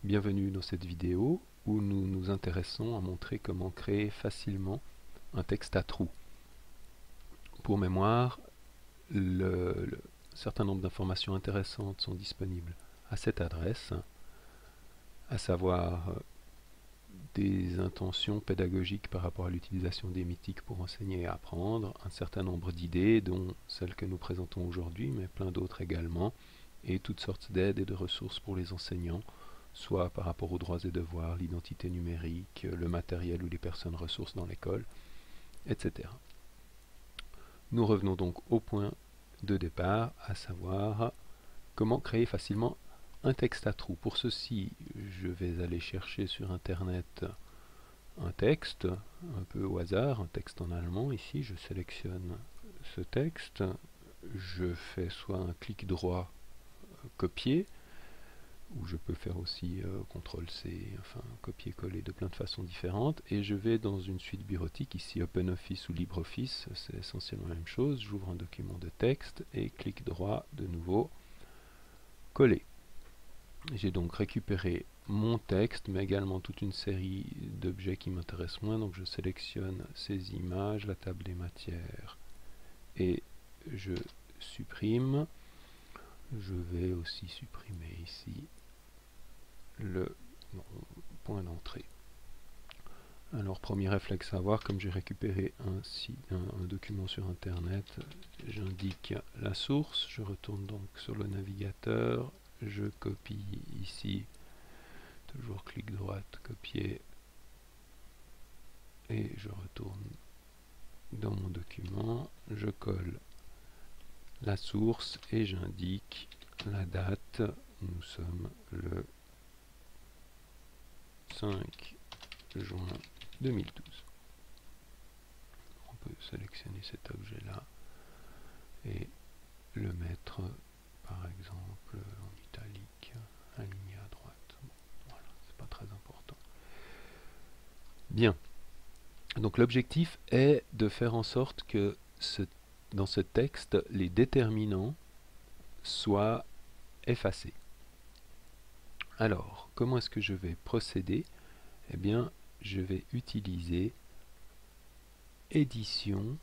Bienvenue dans cette vidéo où nous nous intéressons à montrer comment créer facilement un texte à trous. Pour mémoire, le certain nombre d'informations intéressantes sont disponibles à cette adresse, à savoir des intentions pédagogiques par rapport à l'utilisation des mythiques pour enseigner et apprendre, un certain nombre d'idées, dont celles que nous présentons aujourd'hui, mais plein d'autres également, et toutes sortes d'aides et de ressources pour les enseignants, soit par rapport aux droits et devoirs, l'identité numérique, le matériel ou les personnes ressources dans l'école, etc. Nous revenons donc au point de départ, à savoir comment créer facilement un texte à trous. Pour ceci, je vais aller chercher sur Internet un texte, un peu au hasard, un texte en allemand. Ici, je sélectionne ce texte, je fais soit un clic droit, copier, ou je peux faire aussi CTRL-C, enfin copier-coller de plein de façons différentes, et je vais dans une suite bureautique, ici OpenOffice ou LibreOffice, c'est essentiellement la même chose, j'ouvre un document de texte, et clic droit, de nouveau, coller. J'ai donc récupéré mon texte, mais également toute une série d'objets qui m'intéressent moins, donc je sélectionne ces images, la table des matières, et je supprime. Je vais aussi supprimer ici le point d'entrée. Alors premier réflexe à avoir, comme j'ai récupéré un document sur internet, j'indique la source, je retourne donc sur le navigateur, je copie ici, toujours clic droite, copier, et je retourne dans mon document, je colle la source et j'indique la date, nous sommes le 5 juin 2012. On peut sélectionner cet objet-là et le mettre, par exemple, en italique, aligné à droite. Bon, voilà, c'est pas très important. Bien. Donc l'objectif est de faire en sorte que dans ce texte, les déterminants soient effacés. Alors, comment est-ce que je vais procéder? Eh bien, je vais utiliser édition,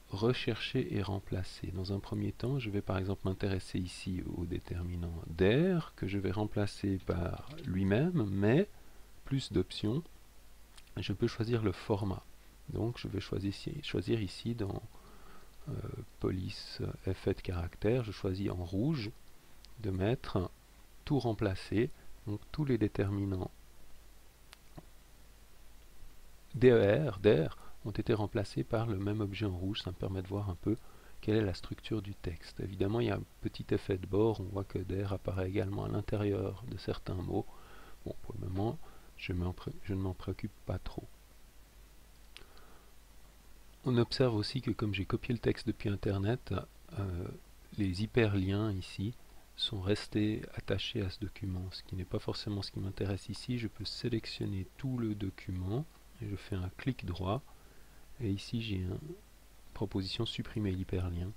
rechercher et remplacer. Dans un premier temps, je vais par exemple m'intéresser ici au déterminant der, que je vais remplacer par lui-même, mais plus d'options, je peux choisir le format. Donc je vais choisir ici dans police effet de caractère, je choisis en rouge de mettre tout remplacer, donc tous les déterminants der ont été remplacés par le même objet en rouge. Ça me permet de voir un peu quelle est la structure du texte. Évidemment, il y a un petit effet de bord, on voit que der apparaît également à l'intérieur de certains mots. Bon, pour le moment, je ne m'en préoccupe pas trop. On observe aussi que comme j'ai copié le texte depuis Internet, les hyperliens ici sont restés attachés à ce document, ce qui n'est pas forcément ce qui m'intéresse ici. Je peux sélectionner tout le document, et je fais un clic droit, et ici j'ai une proposition supprimer l'hyperlien,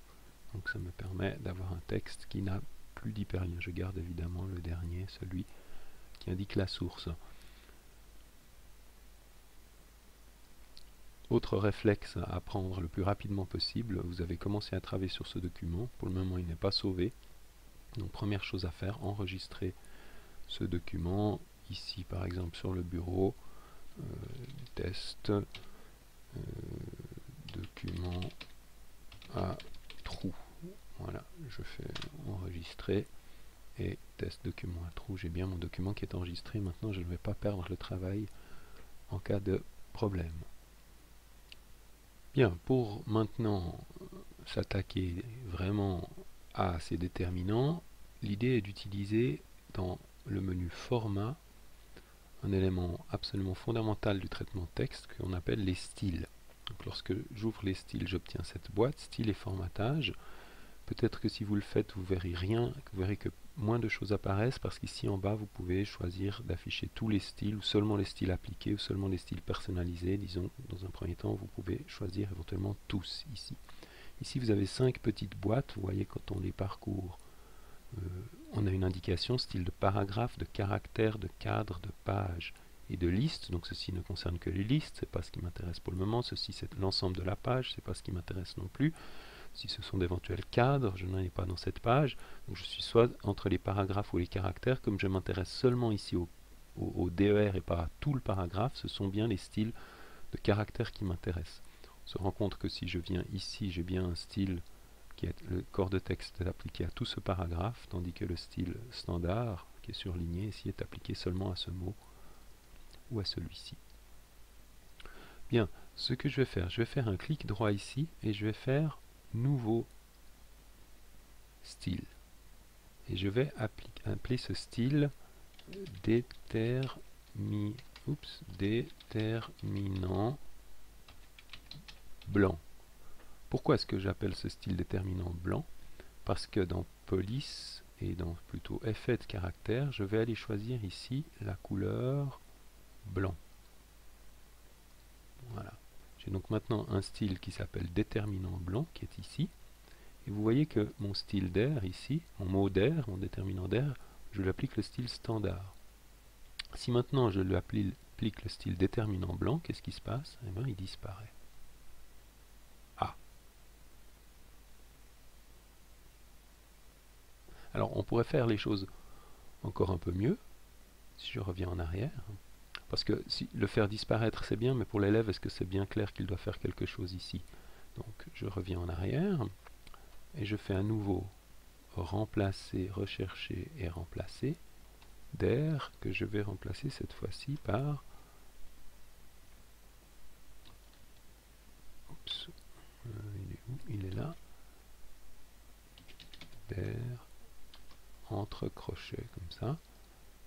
donc ça me permet d'avoir un texte qui n'a plus d'hyperlien. Je garde évidemment le dernier, celui qui indique la source. Autre réflexe à prendre le plus rapidement possible, vous avez commencé à travailler sur ce document, pour le moment il n'est pas sauvé, donc première chose à faire, enregistrer ce document, ici par exemple sur le bureau, test, document à trous. Voilà, je fais enregistrer et test document à trous. J'ai bien mon document qui est enregistré. Maintenant, je ne vais pas perdre le travail en cas de problème. Bien, pour maintenant s'attaquer vraiment à ces déterminants, l'idée est d'utiliser dans le menu format un élément absolument fondamental du traitement de texte qu'on appelle les styles. Donc lorsque j'ouvre les styles, j'obtiens cette boîte, style et formatage. Peut-être que si vous le faites, vous verrez que moins de choses apparaissent, parce qu'ici en bas, vous pouvez choisir d'afficher tous les styles, ou seulement les styles appliqués, ou seulement les styles personnalisés. Disons, dans un premier temps, vous pouvez choisir éventuellement tous ici. Ici, vous avez 5 petites boîtes. Vous voyez, quand on les parcourt, on a une indication style de paragraphe, de caractère, de cadre, de page et de liste. Donc ceci ne concerne que les listes, c'est pas ce qui m'intéresse pour le moment. Ceci c'est l'ensemble de la page, c'est pas ce qui m'intéresse non plus. Si ce sont d'éventuels cadres, je n'en ai pas dans cette page. Donc je suis soit entre les paragraphes ou les caractères. Comme je m'intéresse seulement ici au DER et pas à tout le paragraphe, ce sont bien les styles de caractères qui m'intéressent. On se rend compte que si je viens ici, j'ai bien un style qui est le corps de texte est appliqué à tout ce paragraphe, tandis que le style standard, qui est surligné ici, est appliqué seulement à ce mot ou à celui-ci. Bien, ce que je vais faire un clic droit ici et je vais faire nouveau style. Et je vais appeler ce style déterminant blanc. Pourquoi est-ce que j'appelle ce style déterminant blanc? Parce que dans police et dans plutôt effet de caractère, je vais aller choisir ici la couleur blanc. Voilà. J'ai donc maintenant un style qui s'appelle déterminant blanc qui est ici. Et vous voyez que mon style d'air ici, mon mot d'air, mon déterminant d'air, je lui applique le style standard. Si maintenant je lui applique le style déterminant blanc, qu'est-ce qui se passe? Eh bien, il disparaît. Ah. Alors, on pourrait faire les choses encore un peu mieux, si je reviens en arrière. Parce que si le faire disparaître, c'est bien, mais pour l'élève, est-ce que c'est bien clair qu'il doit faire quelque chose ici? Donc, je reviens en arrière, et je fais à nouveau remplacer, rechercher et remplacer d'air, que je vais remplacer cette fois-ci par... Oups, il est où? Il est là. D'air, entre crochets, comme ça.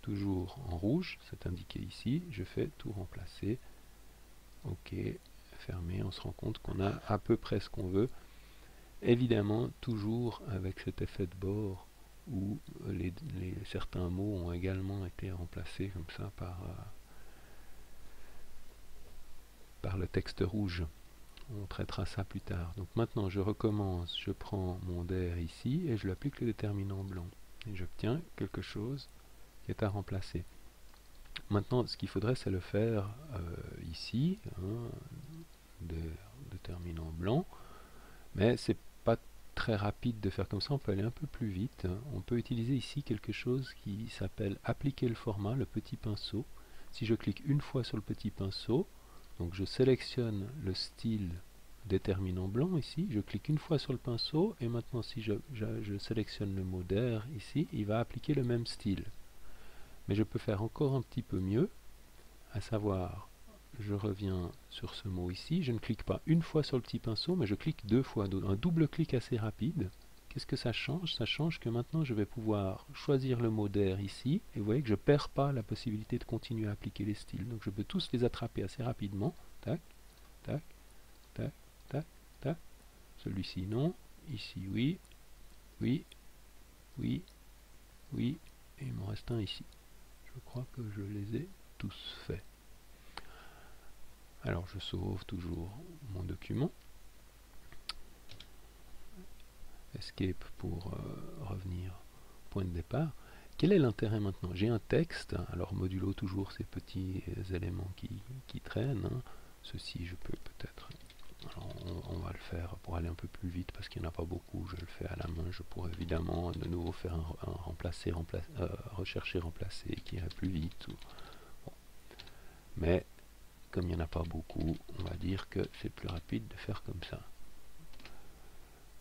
Toujours en rouge, c'est indiqué ici. Je fais tout remplacer. OK, fermé. On se rend compte qu'on a à peu près ce qu'on veut. Évidemment, toujours avec cet effet de bord où certains mots ont également été remplacés comme ça par le texte rouge. On traitera ça plus tard. Donc maintenant, je recommence. Je prends mon DER ici et je lui applique le déterminant blanc. Et j'obtiens quelque chose qui est à remplacer. Maintenant, ce qu'il faudrait, c'est le faire ici, déterminant blanc, mais c'est pas très rapide de faire comme ça, on peut aller un peu plus vite. On peut utiliser ici quelque chose qui s'appelle appliquer le format, le petit pinceau. Si je clique une fois sur le petit pinceau, donc je sélectionne le style déterminant blanc ici, je clique une fois sur le pinceau, et maintenant si je sélectionne le mot d'air ici, il va appliquer le même style. Mais je peux faire encore un petit peu mieux, à savoir, je reviens sur ce mot ici, je ne clique pas une fois sur le petit pinceau, mais je clique deux fois, un double clic assez rapide. Qu'est-ce que ça change? Ça change que maintenant je vais pouvoir choisir le mot d'air ici, et vous voyez que je ne perds pas la possibilité de continuer à appliquer les styles. Donc je peux tous les attraper assez rapidement. Tac, tac, tac, tac, tac. Celui-ci non, ici oui, oui, oui, oui, et il m'en reste un ici. Je crois que je les ai tous faits. Alors je sauve toujours mon document. Escape pour revenir au point de départ. Quel est l'intérêt maintenant? J'ai un texte, alors modulo toujours ces petits éléments qui traînent. Ceci je peux peut-être... On va le faire pour aller un peu plus vite parce qu'il n'y en a pas beaucoup, je le fais à la main. Je pourrais évidemment de nouveau faire un rechercher, remplacer qui irait plus vite. Bon. Mais comme il n'y en a pas beaucoup, on va dire que c'est plus rapide de faire comme ça.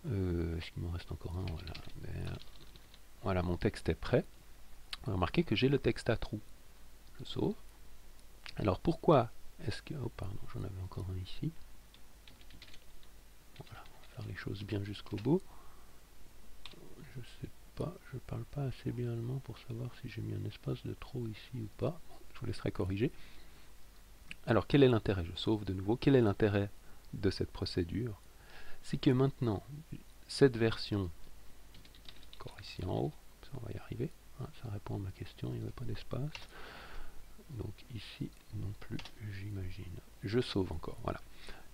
Est-ce qu'il m'en reste encore un? Voilà. Voilà, mon texte est prêt. Remarquez que j'ai le texte à trous. Je sauve. Alors pourquoi est-ce que... Oh pardon, j'en avais encore un ici. Voilà, on va faire les choses bien jusqu'au bout. Je sais pas, je parle pas assez bien allemand pour savoir si j'ai mis un espace de trop ici ou pas. Bon, je vous laisserai corriger. Alors quel est l'intérêt? Je sauve de nouveau. Quel est l'intérêt de cette procédure? C'est que maintenant, cette version, encore ici en haut, ça on va y arriver, hein, ça répond à ma question, il n'y avait pas d'espace. Donc ici non plus, j'imagine. Je sauve encore, voilà.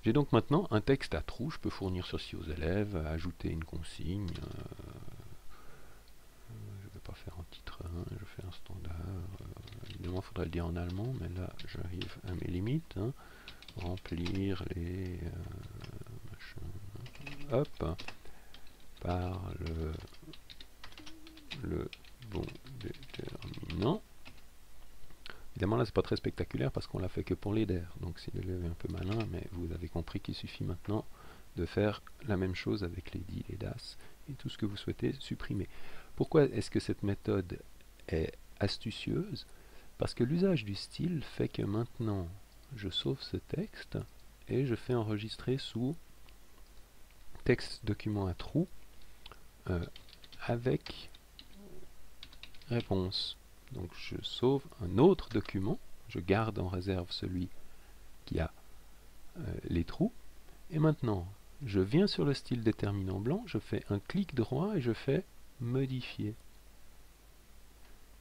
J'ai donc maintenant un texte à trous, je peux fournir ceci aux élèves, ajouter une consigne. Je ne vais pas faire en titre 1, je fais un standard. Évidemment, il faudrait le dire en allemand, mais là, j'arrive à mes limites. Hein. Remplir les hop, par le bon déterminant. Évidemment, là, c'est pas très spectaculaire parce qu'on l'a fait que pour les der. Donc, si l'élève est un peu malin, mais vous avez compris qu'il suffit maintenant de faire la même chose avec les die, les das et tout ce que vous souhaitez supprimer. Pourquoi est-ce que cette méthode est astucieuse? Parce que l'usage du style fait que maintenant, je sauve ce texte et je fais enregistrer sous texte document à trous avec réponse. Donc je sauve un autre document, je garde en réserve celui qui a les trous, et maintenant je viens sur le style déterminant blanc, je fais un clic droit et je fais modifier.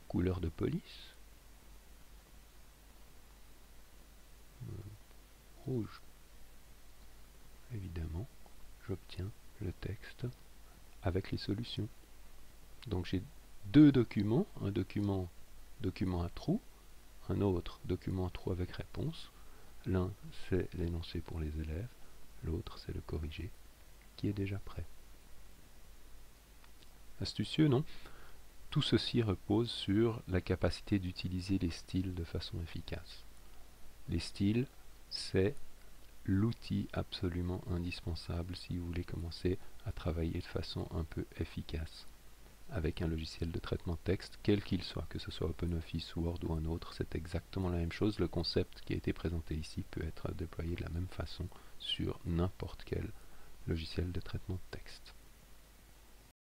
Couleur de police, rouge. Évidemment, j'obtiens le texte avec les solutions. Donc j'ai deux documents, un document à trous, un autre document à trous avec réponse. L'un c'est l'énoncé pour les élèves, l'autre c'est le corrigé qui est déjà prêt. Astucieux, non? Tout ceci repose sur la capacité d'utiliser les styles de façon efficace. Les styles, c'est l'outil absolument indispensable si vous voulez commencer à travailler de façon un peu efficace avec un logiciel de traitement de texte, quel qu'il soit, que ce soit OpenOffice, Word ou un autre, c'est exactement la même chose. Le concept qui a été présenté ici peut être déployé de la même façon sur n'importe quel logiciel de traitement de texte.